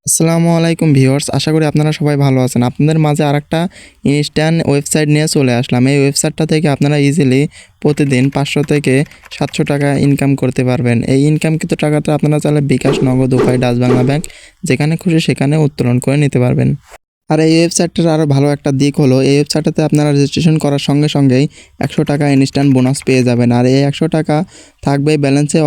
আসসালামু আলাইকুম ভিউয়ার্স, আশা করি আপনারা সবাই ভালো আছেন। আপনাদের মাঝে আরেকটা ইনস্ট্যান্ট ওয়েবসাইট নিয়ে চলে আসলাম। এই ওয়েবসাইটটা থেকে আপনারা ইজিলি প্রতিদিন 500 থেকে 700 টাকা ইনকাম করতে পারবেন। এই ইনকামকৃত টাকাটা আপনারা চাইলে বিকাশ, নগদ, উপায়, ডাচ বাংলা ব্যাংক যেখানে খুশি সেখানে উত্তোলন করে নিতে পারবেন। আর এই ওয়েবসাইটটার আরও ভালো একটা দিক হলো, এই ওয়েবসাইটটাতে আপনারা রেজিস্ট্রেশন করার সঙ্গে সঙ্গেই 100 টাকা ইনস্ট্যান্ট বোনাস পেয়ে যাবেন। আর এই 100 টাকা থাকবে ব্যালেন্সে,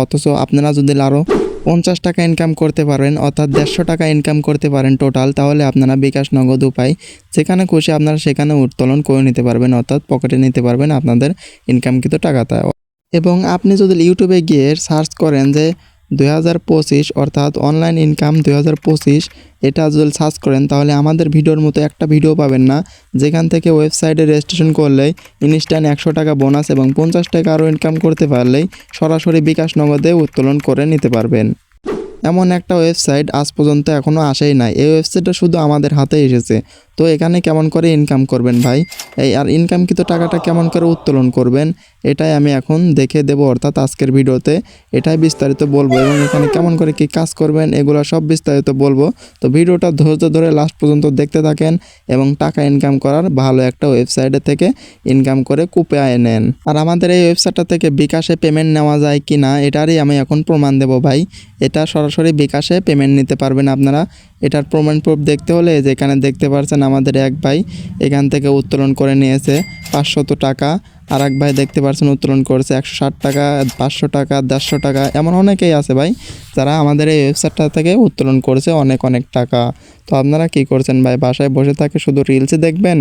অথচ আপনারা যদি আরও 50 টাকা ইনকাম করতে পারেন, অর্থাৎ 150 টাকা ইনকাম করতে পারেন টোটাল, তাহলে আপনারা বিকাশ, নগদ, উপায় যেখানে খুশি আপনারা সেখানে উত্তোলন করে নিতে পারবেন, অর্থাৎ পকেটে নিতে পারবেন আপনাদের ইনকামকৃত টাকাটা। এবং আপনি যদি ইউটিউবে গিয়ে সার্চ করেন যে 2025 অর্থাৎ অনলাইন ইনকাম 2025, এটা যদি সার্চ করেন তাহলে আমাদের ভিডিওর মতো একটা ভিডিও পাবেন না, যেখান থেকে ওয়েবসাইটে রেজিস্ট্রেশন করলেই ইনস্ট্যান্ট 100 টাকা বোনাস এবং 50 টাকা আরও ইনকাম করতে পারলেই সরাসরি বিকাশ, নগদে উত্তোলন করে নিতে পারবেন। এমন একটা ওয়েবসাইট আজ পর্যন্ত এখনও আসেই নাই। এই ওয়েবসাইটটা শুধু আমাদের হাতে এসেছে। তো এখানে কেমন করে ইনকাম করবেন ভাই, আর ইনকামকৃত টাকাটা কেমন করে উত্তোলন করবেন, এটাই আমি এখন দেখে দেবো, অর্থাৎ আজকের ভিডিওতে এটাই বিস্তারিত বলবো এবং এখানে কেমন করে কি কাজ করবেন এগুলো সব বিস্তারিত বলবো। তো ভিডিওটা ধৈর্য ধরে লাস্ট পর্যন্ত দেখতে থাকেন এবং টাকা ইনকাম করার ভালো একটা ওয়েবসাইটে থেকে ইনকাম করে কুপায় নেন। আর আমাদের এই ওয়েবসাইটটা থেকে বিকাশে পেমেন্ট নেওয়া যায় কি না এটারই আমি এখন প্রমাণ দেবো ভাই। এটা সরাসরি বিকাশে পেমেন্ট নিতে পারবেন আপনারা। এটার প্রমাণ প্রুফ দেখতে হলে যেখানে দেখতে পাচ্ছেন আমাদের এক ভাই এখান থেকে উত্তোলন করে নিয়েছে 500 টাকা, আর এক ভাই দেখতে পাচ্ছেন উত্তোলন করেছে 160 টাকা, 500 টাকা, 150 টাকা, এমন অনেকেই আছে ভাই যারা আমাদের এই ওয়েবসাইটটা থেকে উত্তোলন করেছে অনেক অনেক টাকা। তো আপনারা কি করছেন ভাই, বাসায় বসে থাকে শুধু রিলসে দেখবেন?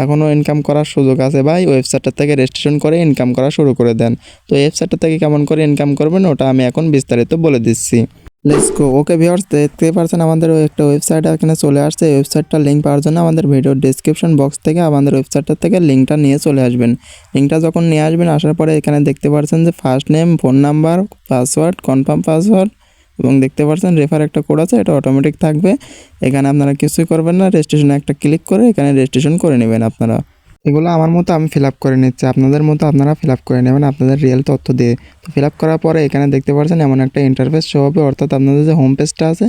এখনও ইনকাম করার সুযোগ আছে ভাই, ওয়েবসাইটটা থেকে রেজিস্ট্রেশন করে ইনকাম করা শুরু করে দেন। তো ওয়েবসাইটটা থেকে কেমন করে ইনকাম করবেন ওটা আমি এখন বিস্তারিত বলে দিচ্ছি। Let's go. ওকে ভিউয়ার্স, দেখতে পাচ্ছেন আমাদের একটা ওয়েবসাইট এখানে চলে আসছে। এই ওয়েবসাইটটার লিঙ্ক পাওয়ার জন্য আমাদের ভিডিওর ডেসক্রিপশন বক্স থেকে আমাদের ওয়েবসাইটটা থেকে লিঙ্কটা নিয়ে চলে আসবেন। লিঙ্কটা যখন নিয়ে আসবেন, আসার পরে এখানে দেখতে পাচ্ছেন যে first name, phone number, password, confirm password এবং দেখতে পাচ্ছেন রেফার একটা কোড আছে, এটা অটোমেটিক থাকবে। এখানে আপনারা কিছুই করবেন না, রেজিস্ট্রেশনে একটা ক্লিক করে এখানে রেজিস্ট্রেশন করে নেবেন আপনারা। এগুলো আমার মতো আমি ফিল আপ করে নিচ্ছি, আপনাদের মতো আপনারা ফিল আপ করে নেবেন আপনাদের রিয়েল তথ্য দিয়ে। তো ফিল আপ করার পরে এখানে দেখতে পাচ্ছেন এমন একটা ইন্টারফেস শো হবে, অর্থাৎ আপনাদের যে হোম পেজটা আছে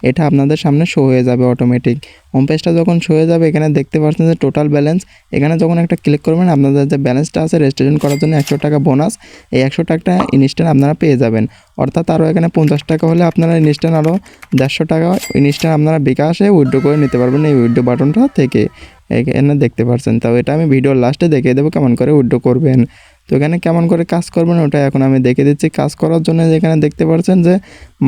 এটা আপনাদের সামনে শো হয়ে যাবে অটোমেটিক। হোম পেজটা যখন শো হয়ে যাবে এখানে দেখতে পাচ্ছেন যে টোটাল ব্যালেন্স, এখানে যখন একটা ক্লিক করবেন আপনাদের যে ব্যালেন্সটা আছে রেজিস্ট্রেশন করার জন্য 100 টাকা বোনাস, এই 100 টাকাটা ইনস্ট্যান্ট আপনারা পেয়ে যাবেন। অর্থাৎ আরও এখানে 50 টাকা হলে আপনারা ইনস্ট্যান্ট আরও 150 টাকা ইনস্ট্যান্ট আপনারা বিকাশে উইথড্র করে নিতে পারবেন এই উইথড্র বাটনটা থেকে। এখানে দেখতে পাচ্ছেন, তাও এটা আমি ভিডিওর লাস্টে দেখিয়ে দেবো কেমন করে উইথড্র করবেন। তো এখানে কেমন করে কাজ করবেন ওটা এখন আমি দেখিয়ে দিচ্ছি। কাজ করার জন্য যেখানে দেখতে পাচ্ছেন যে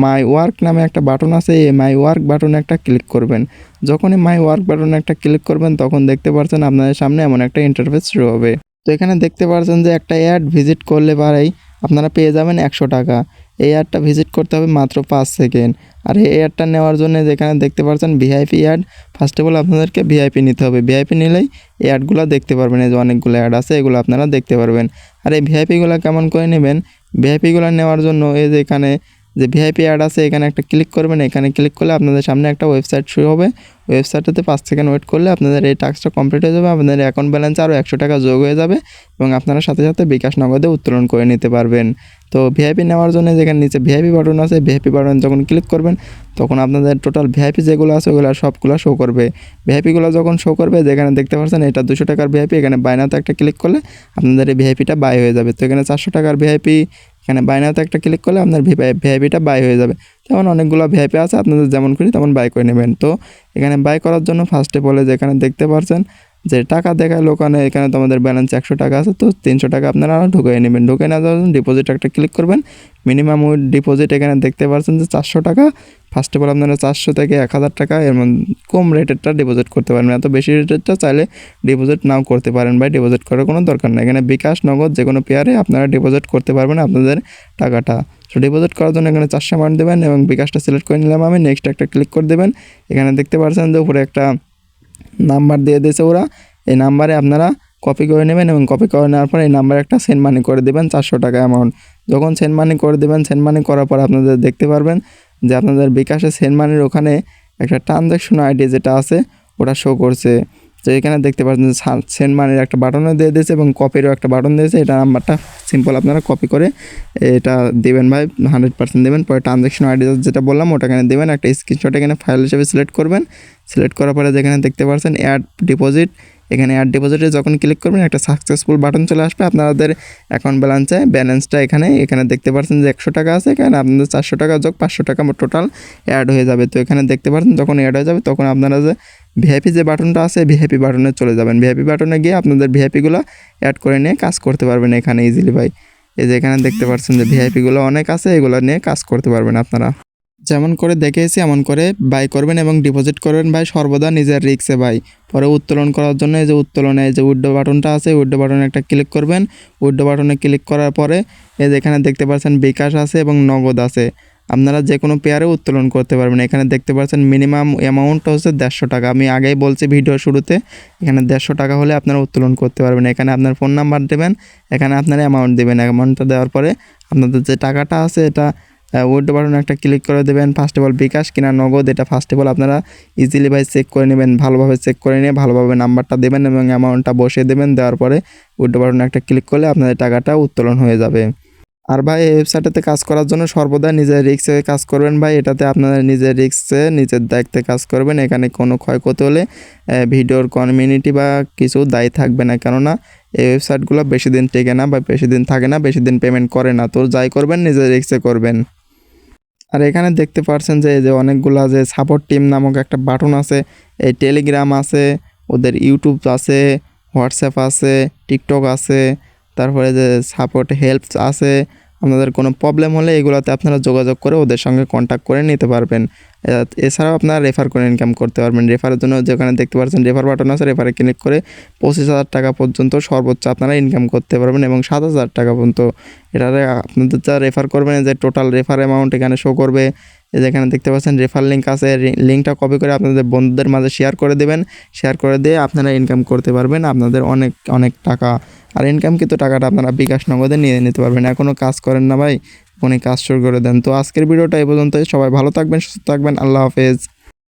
মাই ওয়ার্ক নামে একটা বাটন আছে, এই মাই ওয়ার্ক বাটনে একটা ক্লিক করবেন। যখনই মাই ওয়ার্ক বাটনে একটা ক্লিক করবেন তখন দেখতে পাচ্ছেন আপনাদের সামনে এমন একটা ইন্টারফেস শুরু হবে। তো এখানে দেখতে পাচ্ছেন যে একটা অ্যাড ভিজিট করলে পারেই আপনারা পেয়ে যাবেন 100 টাকা। এই অ্যাডটা ভিজিট করতে হবে মাত্র 5 সেকেন্ড। আর এই অ্যাডটা নেওয়ার জন্য যেখানে দেখতে পাচ্ছেন VIP add, first of all আপনাদেরকে ভিআইপি নিতে হবে। ভিআইপি নিলেই এই অ্যাডগুলো দেখতে পারবেন, এই যে অনেকগুলো অ্যাড আছে এগুলো আপনারা দেখতে পারবেন। আর এই ভিআইপিগুলো কেমন করে নেবেন, ভিআইপিগুলো নেওয়ার জন্য এই যে এখানে যে ভিআইপি অ্যাড আছে এখানে একটা ক্লিক করবেন। এখানে ক্লিক করলে আপনাদের সামনে একটা ওয়েবসাইট শুরু হবে। ওয়েবসাইটটাতে 5 সেকেন্ড ওয়েট করলে আপনাদের এই টাস্কটা কমপ্লিট হয়ে যাবে, আপনাদের অ্যাকাউন্ট ব্যালেন্স আরও 100 টাকা যোগ হয়ে যাবে এবং আপনারা সাথে সাথে বিকাশ, নগদে উত্তোলন করে নিতে পারবেন। তো ভিআইপি নেওয়ার জন্য যেখানে নিচে ভিআইপি বাটন আছে, ভিআইপি বাটন যখন ক্লিক করবেন তখন আপনাদের টোটাল ভিআইপি যেগুলো আছে ওগুলো সবগুলো শো করবে। ভিআইপিগুলো যখন শো করবে যেখানে দেখতে পাচ্ছেন এটা 200 টাকার ভিআইপি, এখানে বাইনাতে একটা ক্লিক করলে আপনাদের এই ভিআইপিটা বাই হয়ে যাবে। তো এখানে 400 টাকার ভিআইপি, এখানে বাইনাতে একটা ক্লিক করলে আপনার ভিআইপিটা বাই হয়ে যাবে। তেমন অনেকগুলো ভিআইপি আছে, আপনাদের যেমন খুশি তেমন বাই করে নেবেন। তো এখানে বাই করার জন্য ফার্স্টে বলে যেখানে দেখতে পাচ্ছেন যে টাকা দেখায় ওখানে, এখানে তো আমাদের ব্যালেন্স 100 টাকা আছে, তো 300 টাকা আপনারা ঢুকিয়ে নেবেন। ঢুকিয়ে নেওয়ার জন্য ডিপোজিট একটা ক্লিক করবেন। মিনিমাম উইথ ডিপোজিট এখানে দেখতে পাচ্ছেন যে 400 টাকা। ফার্স্ট অফ অল আপনারা 400 থেকে 1000 টাকা এর কম রেটেরটা ডিপোজিট করতে পারেন, এত বেশি রেটেরটা চাইলে ডিপোজিট নাও করতে পারেন ভাই, ডিপোজিট করার কোনো দরকার নেই। এখানে বিকাশ, নগদ যে কোনো পেয়ারে আপনারা ডিপোজিট করতে পারবেন আপনাদের টাকাটা। তো ডিপোজিট করার জন্য এখানে 400 অ্যামাউন্ট দেবেন এবং বিকাশটা সিলেক্ট করে নিলাম আমি, নেক্সট একটা ক্লিক করে দেবেন। এখানে দেখতে পাচ্ছেন যে উপরে একটা নাম্বার দিয়ে দিয়েছে ওরা, এই নাম্বারে আপনারা কপি করে নেবেন এবং কপি করে নেওয়ার পর এই নাম্বারে একটা সেন্ড মানি করে দেবেন 400 টাকা অ্যামাউন্ট। যখন সেন্ড মানি করে দেবেন, সেন্ড মানি করার পর আপনাদের দেখতে পারবেন যে আপনাদের বিকাশে সেন্ড মানির ওখানে একটা ট্রানজ্যাকশন আইডি যেটা আছে ওটা শো করছে। তো এখানে দেখতে পাচ্ছেন যে সেন্ড মানির একটা বাটনও দিয়ে দিয়েছে এবং কপিরও একটা বাটন দিয়েছে। এটা নাম্বারটা সিম্পল আপনারা কপি করে এটা দেবেন ভাই, 100% দেবেন। পরে ট্রানজ্যাকশন আইডি যেটা বললাম ওটা এখানে দেবেন, একটা স্ক্রিনশট এখানে ফাইল হিসেবে সিলেক্ট করবেন। সিলেক্ট করার পরে যেখানে দেখতে পাচ্ছেন অ্যাড ডিপোজিট, এখানে অ্যাড ডিপোজিটে যখন ক্লিক করবেন একটা সাকসেসফুল বাটন চলে আসবে। আপনাদের অ্যাকাউন্ট ব্যালেন্সটা এখানে দেখতে পাচ্ছেন যে 100 টাকা আছে, এখানে আপনাদের 400 টাকা যোগ 500 টাকা টোটাল অ্যাড হয়ে যাবে। তো এখানে দেখতে পাচ্ছেন যখন অ্যাড হয়ে যাবে তখন আপনারা যে ভিআইপি যে বাটনটা আছে ভিআইপি বাটনে চলে যাবেন। ভিআইপি বাটনে গিয়ে আপনাদের ভিআইপিগুলো অ্যাড করে নিয়ে কাজ করতে পারবেন এখানে ইজিলি ভাই। এই যে এখানে দেখতে পাচ্ছেন যে ভিআইপিগুলো অনেক আছে, এগুলো নিয়ে কাজ করতে পারবেন আপনারা। যেমন করে দেখেছি এমন করে বাই করবেন এবং ডিপোজিট করবেন ভাই, সর্বদা নিজের রিস্কে ভাই। পরে উত্তোলন করার জন্য এই যে উত্তোলনে এই যে উইথড্র বাটনটা আছে, উইথড্র বাটনে একটা ক্লিক করবেন। উইথড্র বাটনে ক্লিক করার পরে এই যে এখানে দেখতে পাচ্ছেন বিকাশ আছে এবং নগদ আছে, আপনারা যে কোনো পেয়ারে উত্তোলন করতে পারবেন। এখানে দেখতে পাচ্ছেন মিনিমাম অ্যামাউন্ট হচ্ছে 150 টাকা। আমি আগেই বলছি ভিডিও শুরুতে, এখানে 150 টাকা হলে আপনারা উত্তোলন করতে পারবেন। এখানে আপনার ফোন নাম্বার দেবেন, এখানে আপনারা অ্যামাউন্ট দেবেন। অ্যামাউন্টটা দেওয়ার পরে আপনাদের যে টাকাটা আছে এটা উইথড্র বাটনে একটা ক্লিক করে দেবেন। ফার্স্ট অফ অল বিকাশ কিনা নগদ এটা ফার্স্ট অফ অল আপনারা ইজিলি ভাই চেক করে নেবেন, ভালোভাবে চেক করে নিয়ে ভালোভাবে নাম্বারটা দেবেন এবং অ্যামাউন্টটা বসিয়ে দেবেন। দেওয়ার পরে উইথড্র বাটনে একটা ক্লিক করলে আপনাদের টাকাটা উত্তোলন হয়ে যাবে। আর ভাই এই ওয়েবসাইটটাতে কাজ করার জন্য সর্বদা নিজের রিস্কে কাজ করবেন ভাই, এটাতে আপনারা নিজের রিস্কে নিজের দায়িত্বে কাজ করবেন। এখানে কোনো ক্ষয়ক্ষতি হলে ভিডিওর কমিউনিটি বা কিছু দায়ী থাকবে না, কেননা এই ওয়েবসাইটগুলো বেশি দিন টেকে না বা বেশি দিন থাকে না, বেশি দিন পেমেন্ট করে না। তো যাই করবেন নিজের রিস্কে করবেন। আর এখানে দেখতে পাচ্ছেন যে এই যে অনেকগুলা যে সাপোর্ট টিম নামক একটা বাটন আছে, এই টেলিগ্রাম আছে, ওদের ইউটিউব আছে, হোয়াটসঅ্যাপ আছে, টিকটক আছে, তারপরে যে সাপোর্ট হেল্প আছে। আপনাদের কোনো প্রবলেম হলে এগুলোতে আপনারা যোগাযোগ করে ওদের সঙ্গে কন্ট্যাক্ট করে নিতে পারবেন। এছাড়াও আপনারা রেফার করে ইনকাম করতে পারবেন। রেফারের জন্য যেখানে দেখতে পাচ্ছেন রেফার বাটন আছে, রেফারে ক্লিক করে 25,000 টাকা পর্যন্ত সর্বোচ্চ আপনারা ইনকাম করতে পারবেন এবং 7,000 টাকা পর্যন্ত। এটারে আপনাদের যা রেফার করবেন যে টোটাল রেফার অ্যামাউন্ট এখানে শো করবে। যেখানে দেখতে পাচ্ছেন রেফার লিঙ্ক আছে, লিঙ্কটা কপি করে আপনাদের বন্ধুদের মাঝে শেয়ার করে দেবেন। শেয়ার করে দিয়ে আপনারা ইনকাম করতে পারবেন আপনাদের অনেক অনেক টাকা। আর ইনকামকৃত টাকাটা আপনারা বিকাশ নগদে নিয়ে নিতে পারবেন। এখনও কাজ করেন না ভাই, এখনই কাজ শুরু করে দেন। তো আজকের ভিডিওটা এই পর্যন্তই। সবাই ভালো থাকবেন, সুস্থ থাকবেন। আল্লাহ হাফেজ।